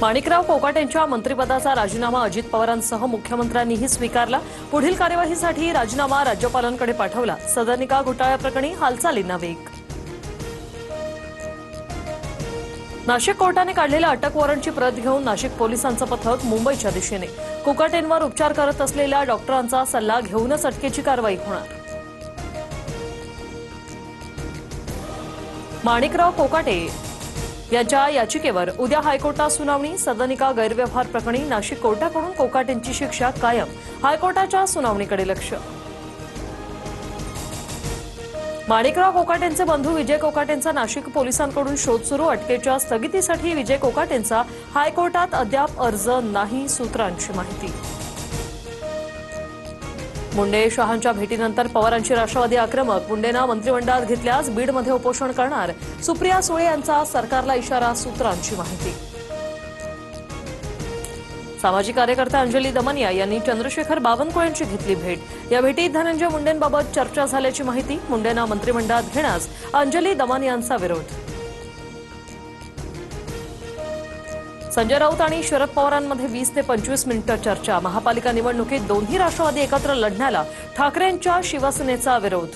माणिकराव कोकाटेंच्या मंत्रिपदाचा राजीनामा अजित पवारांसह मुख्यमंत्र्यांनीही स्वीकारला। पुढील कार्यवाहीसाठी राजीनामा राज्यपालांकडे पाठवला। सदनिका घोटाळ्याप्रकरणी हालचालींना वेग। नाशिक कोर्टाने काढलेल्या अटक वॉरंटची प्रत घेऊन नाशिक पोलिसांचं पथक मुंबईच्या दिशेने। कोकाटेंवर उपचार करत असलेल्या डॉक्टरांचा सल्ला घेऊनच अटकेची कारवाई होणार। माणिकराव कोकाटे यांच्या याचिकेवर उद्या हायकोर्टात सुनावणी। सदनिका गैरव्यवहार प्रकरणी नाशिक कोर्टाकडून कोकाटेंची शिक्षा कायम। हायकोर्टाच्या सुनावणीकडे लक्ष। माणिकराव कोकाटेंचे बंधू विजय कोकाटेंचा नाशिक पोलिसांकडून शोध सुरू। अटकेच्या स्थगितीसाठी विजय कोकाटेंचा हायकोर्टात अद्याप अर्ज नाही, सूत्रांची माहिती। मुंडे शहांच्या भेटीनंतर पवारांची राष्ट्रवादी आक्रमक। मुंडेंना मंत्रिमंडळात घेतल्यास बीडमध्ये उपोषण करणार। सुप्रिया सुळे यांचा सरकारला इशारा, सूत्रांची माहिती। सामाजिक कार्यकर्त्या अंजली दमनिया यांनी चंद्रशेखर बावनकुळे यांची घेतली भेट। या भेटीत धनंजय मुंडेंबाबत चर्चा झाल्याची माहिती। मुंडेंना मंत्रिमंडळात घेण्यास अंजली दमनियांचा विरोध। संजय राऊत आणि शरद पवारांमध्ये 20 ते 25 मिनिटं चर्चा। महापालिका निवडणुकीत दोन्ही राष्ट्रवादी एकत्र लढण्याला ठाकरेंच्या शिवसेनेचा विरोध।